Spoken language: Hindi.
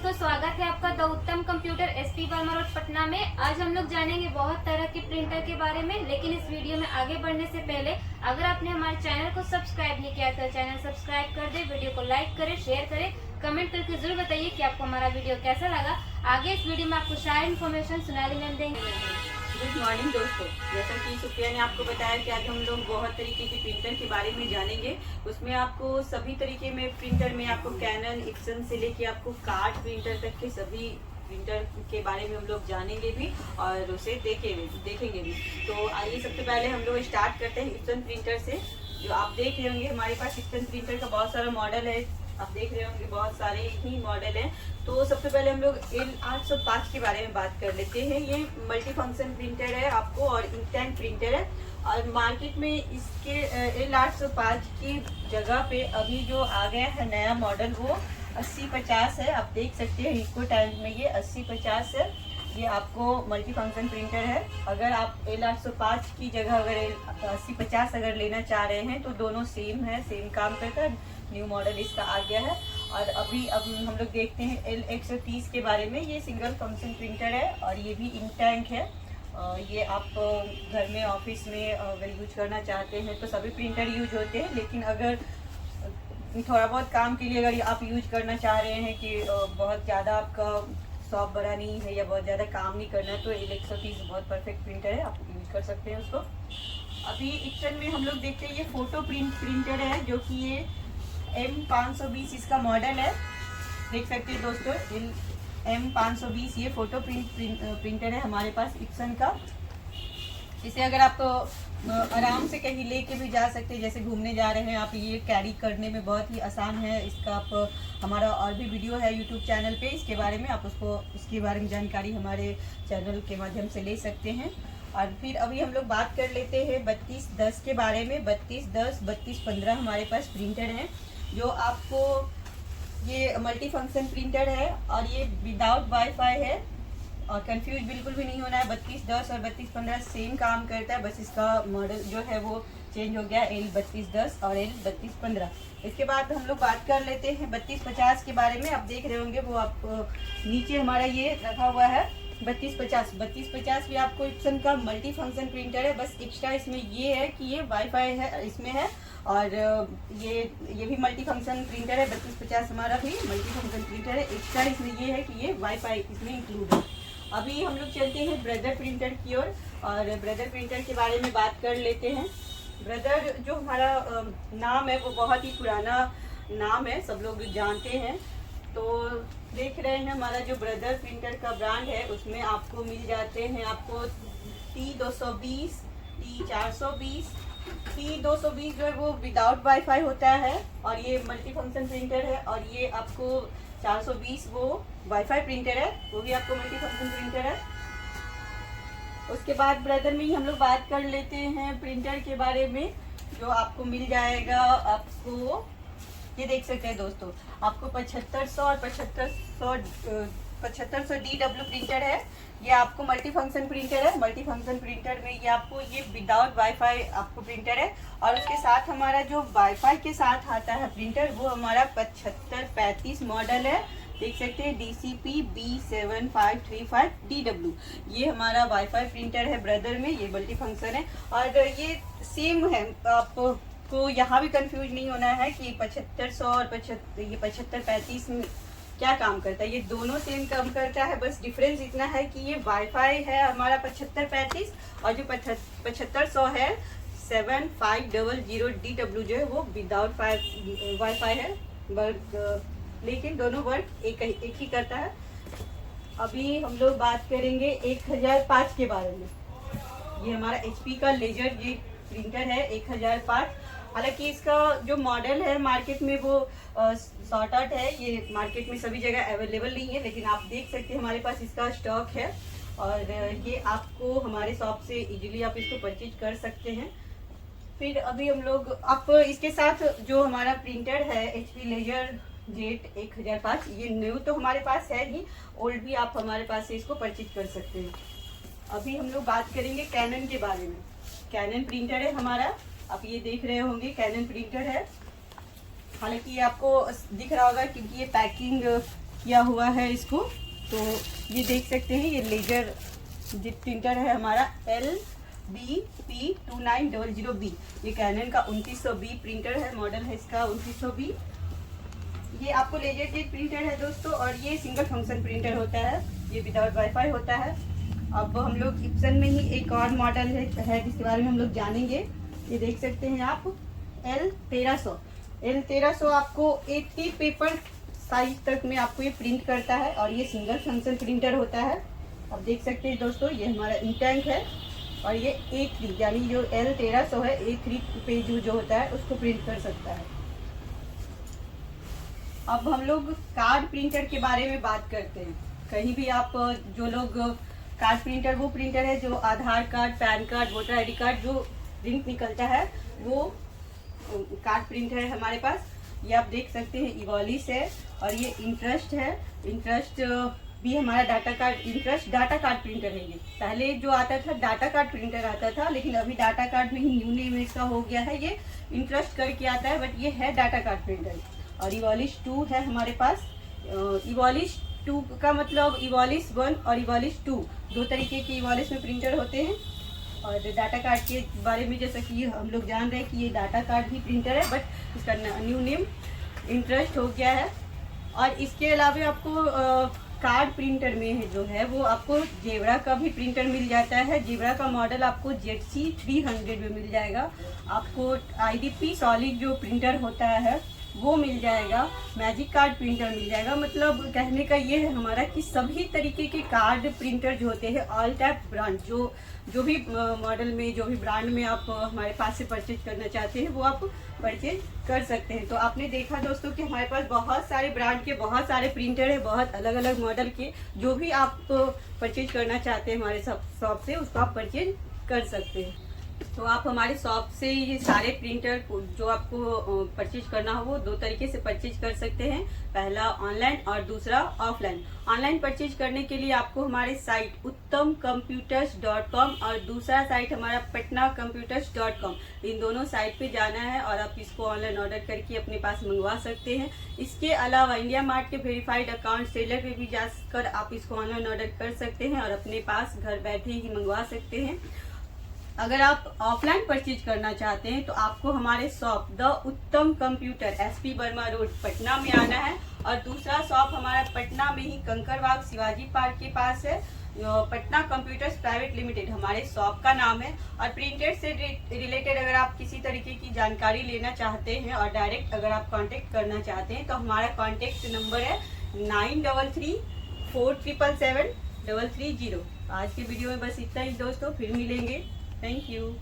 दोस्तों, स्वागत है आपका द उत्तम computer SP Verma road Patna में। आज हम लोग जानेंगे बहुत तरह के प्रिंटर के बारे में, लेकिन इस वीडियो में आगे बढ़ने से पहले अगर आपने हमारे चैनल को सब्सक्राइब नहीं किया तो चैनल सब्सक्राइब कर दे, वीडियो को लाइक करें, शेयर करें, कमेंट करके जरूर बताइए कि आपको हमारा वीडियो कैसा लगा। आगे इस वीडियो में आपको सारी इन्फॉर्मेशन सोनाली मैम देंगे। गुड मॉर्निंग दोस्तों, जैसा कि सुप्रिया ने आपको बताया कि आज हम लोग बहुत तरीके के प्रिंटर के बारे में जानेंगे। उसमें आपको सभी तरीके में प्रिंटर में आपको कैनन, इप्सन से लेके आपको कार्ड प्रिंटर तक के सभी प्रिंटर के बारे में हम लोग जानेंगे भी और उसे देखेंगे भी। तो आइए सबसे पहले हम लोग स्टार्ट करते हैं इप्सन प्रिंटर से। जो आप देख रहे होंगे हमारे पास इप्सन प्रिंटर का बहुत सारा मॉडल है, आप देख रहे होंगे बहुत सारे ही मॉडल हैं। तो सबसे पहले हम लोग L805 के बारे में बात कर लेते हैं। ये मल्टी फंक्शन प्रिंटर है आपको और इंकटैंक प्रिंटर है और मार्केट में इसके L805 की जगह पे अभी जो आ गया है नया मॉडल वो 8050 है। आप देख सकते हैं इको टैंक में ये 8050 है। ये आपको मल्टी फंक्शन प्रिंटर है। अगर आप L805 की जगह अगर 8050 अगर लेना चाह रहे हैं तो दोनों सेम है, सेम काम करता है। न्यू मॉडल इसका आ गया है। और अब हम लोग देखते हैं L130 के बारे में। ये सिंगल फंक्शन प्रिंटर है और ये भी इंकटैंक है। ये आप घर में, ऑफिस में अगर यूज करना चाहते हैं तो सभी प्रिंटर यूज होते हैं, लेकिन अगर थोड़ा बहुत काम के लिए अगर आप यूज करना चाह रहे हैं कि बहुत ज़्यादा आपका शॉप बड़ा नहीं है या बहुत ज़्यादा काम नहीं करना है तो L130 बहुत परफेक्ट प्रिंटर है, आप यूज कर सकते हैं उसको। अभी इप्सन में हम लोग देखते हैं ये फोटो प्रिंटर है, जो कि ये M520 इसका मॉडल है। देख सकते हैं दोस्तों, M520 ये फोटो प्रिंटर है हमारे पास इप्सन का। इसे अगर आप आराम से कहीं लेके भी जा सकते हैं, जैसे घूमने जा रहे हैं आप, ये कैरी करने में बहुत ही आसान है। इसका आप हमारा और भी वीडियो है यूट्यूब चैनल पे, इसके बारे में आप इसके बारे में जानकारी हमारे चैनल के माध्यम से ले सकते हैं। और फिर अभी हम लोग बात कर लेते हैं 3210 के बारे में। 3210, 3215 हमारे पास प्रिंटर हैं, जो आपको ये मल्टी फंक्शन प्रिंटर है और ये विदाउट वाईफाई है और कंफ्यूज बिल्कुल भी नहीं होना है। 3210 और 3215 सेम काम करता है, बस इसका मॉडल जो है वो चेंज हो गया, L3210 और L3215। इसके बाद हम लोग बात कर लेते हैं 3250 के बारे में। आप देख रहे होंगे वो आप नीचे हमारा ये रखा हुआ है 3250 भी आपको इप्सन का मल्टी फंक्शन प्रिंटर है। बस एक्स्ट्रा इसमें ये है कि ये वाईफाई है इसमें है और ये भी मल्टी फंक्शन प्रिंटर है। 3250 हमारा भी मल्टी फंक्शन प्रिंटर है। एक्स्ट्रा इसमें ये है कि ये वाईफाई इसमें इंक्लूड है। अभी हम लोग चलते हैं ब्रदर प्रिंटर की ओर और ब्रदर प्रिंटर के बारे में बात कर लेते हैं। ब्रदर जो हमारा नाम है वो बहुत ही पुराना नाम है, सब लोग जानते हैं। तो देख रहे हैं हमारा जो ब्रदर प्रिंटर का ब्रांड है उसमें आपको मिल जाते हैं आपको T220, T420। T220 जो है वो विदाउट वाईफाई होता है और ये मल्टी फंक्शन प्रिंटर है। और ये आपको 420 वो वाईफाई प्रिंटर है, वो भी आपको मल्टी फंक्शन प्रिंटर है। उसके बाद ब्रदर में ही हम लोग बात कर लेते हैं प्रिंटर के बारे में, जो आपको मिल जाएगा। आपको ये देख सकते हैं दोस्तों, आपको 7500 और 7500 DW प्रिंटर है। ये आपको मल्टी फंक्शन प्रिंटर है। मल्टी फंक्शन प्रिंटर में ये आपको ये विदाउट वाईफाई आपको प्रिंटर है और उसके साथ हमारा जो वाईफाई के साथ आता है प्रिंटर वो हमारा 7535 मॉडल है। देख सकते हैं DCP B7535 DW, ये हमारा वाईफाई प्रिंटर है ब्रदर में। ये मल्टी फंक्शन है और ये सेम है, आपको यहाँ भी कंफ्यूज नहीं होना है कि 7500 और 7535 में क्या काम करता है। ये दोनों सेम काम करता है, बस डिफरेंस इतना है कि ये वाईफाई है हमारा 7535 और जो 7500 है 7500 DW जो है वो विदाउट वाईफाई है। लेकिन दोनों वर्क एक ही करता है। अभी हम लोग बात करेंगे 1005 के बारे में। ये हमारा HP का लेजर ये प्रिंटर है 1005। हालांकि इसका जो मॉडल है मार्केट में वो शॉर्ट आउट है, ये मार्केट में सभी जगह अवेलेबल नहीं है, लेकिन आप देख सकते हैं हमारे पास इसका स्टॉक है और ये आपको हमारे शॉप से इजीली आप इसको परचेज कर सकते हैं। फिर अभी हम लोग आप इसके साथ जो हमारा प्रिंटर है HP लेजर जेट 1005, ये न्यू तो हमारे पास है ही, ओल्ड भी आप हमारे पास से इसको परचेज कर सकते हैं। अभी हम लोग बात करेंगे कैनन के बारे में। कैनन प्रिंटर है हमारा, आप ये देख रहे होंगे कैनन प्रिंटर है। हालांकि ये आपको दिख रहा होगा क्योंकि ये पैकिंग किया हुआ है इसको। तो ये देख सकते हैं, ये लेजर जिट प्रिंटर है हमारा LBP2900B। ये कैनन का 2900B प्रिंटर है, मॉडल है इसका 2900B। ये आपको लेजर जेट प्रिंटर है दोस्तों, और ये सिंगल फंक्शन प्रिंटर होता है, ये विदाउट वाईफाई होता है। अब हम लोग इप्सन में ही एक और मॉडल है जिसके बारे में हम लोग जानेंगे। ये देख सकते हैं आप, L1300 आपको 80 पेपर साइज तक में आपको ये प्रिंट करता है, और ये सिंगल फंक्शन प्रिंटर होता है। अब देख सकते हैं दोस्तों, ये हमारा इंटैंक है, और ये A3 यानी जो L1300 है, A3 पेज जो होता है उसको प्रिंट कर सकता है। अब हम लोग कार्ड प्रिंटर के बारे में बात करते हैं। कहीं भी आप जो लोग कार्ड प्रिंटर, वो प्रिंटर है जो Aadhaar card, pan card, voter ID card जो प्रिंट निकलता है, वो कार्ड प्रिंटर है हमारे पास। ये आप देख सकते हैं इवॉलिस है, और ये इंटरेस्ट है। इंटरेस्ट भी हमारा डाटा कार्ड प्रिंटर है। ये पहले जो आता था डाटा कार्ड प्रिंटर आता था, लेकिन अभी डाटा कार्ड में ही न्यू नेम इसका हो गया है, ये इंटरेस्ट करके आता है, बट ये है डाटा कार्ड प्रिंटर। और इवॉलिस 2 है हमारे पास। इवॉलिस 2 का मतलब इवॉलिस 1 और इवॉलिस 2 दो तरीके के इवॉलिस में प्रिंटर होते हैं। और डाटा कार्ड के बारे में जैसा कि हम लोग जान रहे हैं कि ये डाटा कार्ड ही प्रिंटर है, बट इसका न्यू नेम इंटरेस्ट हो गया है। और इसके अलावा आपको कार्ड प्रिंटर में जो है वो आपको जेब्रा का भी प्रिंटर मिल जाता है। जेब्रा का मॉडल आपको ZC 300 में मिल जाएगा। आपको IDP सॉलिड जो प्रिंटर होता है वो मिल जाएगा। मैजिक कार्ड प्रिंटर मिल जाएगा। मतलब कहने का ये है हमारा कि सभी तरीके के कार्ड प्रिंटर जो होते हैं, ऑल टाइप ब्रांड, जो भी मॉडल में, जो भी ब्रांड में आप हमारे पास से परचेज करना चाहते हैं, वो आप परचेज कर सकते हैं। तो आपने देखा दोस्तों कि हमारे पास बहुत सारे ब्रांड के बहुत सारे प्रिंटर है, बहुत अलग अलग मॉडल के। जो भी आप परचेज करना चाहते हैं हमारे शॉप से, उसको आप परचेज कर सकते हैं। तो आप हमारे शॉप से ये सारे प्रिंटर जो आपको परचेज करना हो वो दो तरीके से परचेज कर सकते हैं। पहला ऑनलाइन और दूसरा ऑफलाइन। ऑनलाइन परचेज करने के लिए आपको हमारे साइट uttamcomputers.com और दूसरा साइट हमारा patnacomputers.com, इन दोनों साइट पे जाना है और आप इसको ऑनलाइन ऑर्डर करके अपने पास मंगवा सकते हैं। इसके अलावा इंडिया मार्ट के वेरीफाइड अकाउंट सेलर पे भी जाकर आप इसको ऑनलाइन ऑर्डर कर सकते हैं और अपने पास घर बैठे ही मंगवा सकते हैं। अगर आप ऑफलाइन परचेज करना चाहते हैं तो आपको हमारे शॉप द उत्तम computer SP Verma road Patna में आना है, और दूसरा शॉप हमारा पटना में ही कंकरबाग शिवाजी पार्क के पास है। पटना कंप्यूटर्स प्राइवेट लिमिटेड हमारे शॉप का नाम है। और प्रिंटर से रिलेटेड अगर आप किसी तरीके की जानकारी लेना चाहते हैं और डायरेक्ट अगर आप कांटेक्ट करना चाहते हैं तो हमारा कांटेक्ट नंबर है 9334777330। आज के वीडियो में बस इतना ही दोस्तों, फिर मिलेंगे। Thank you.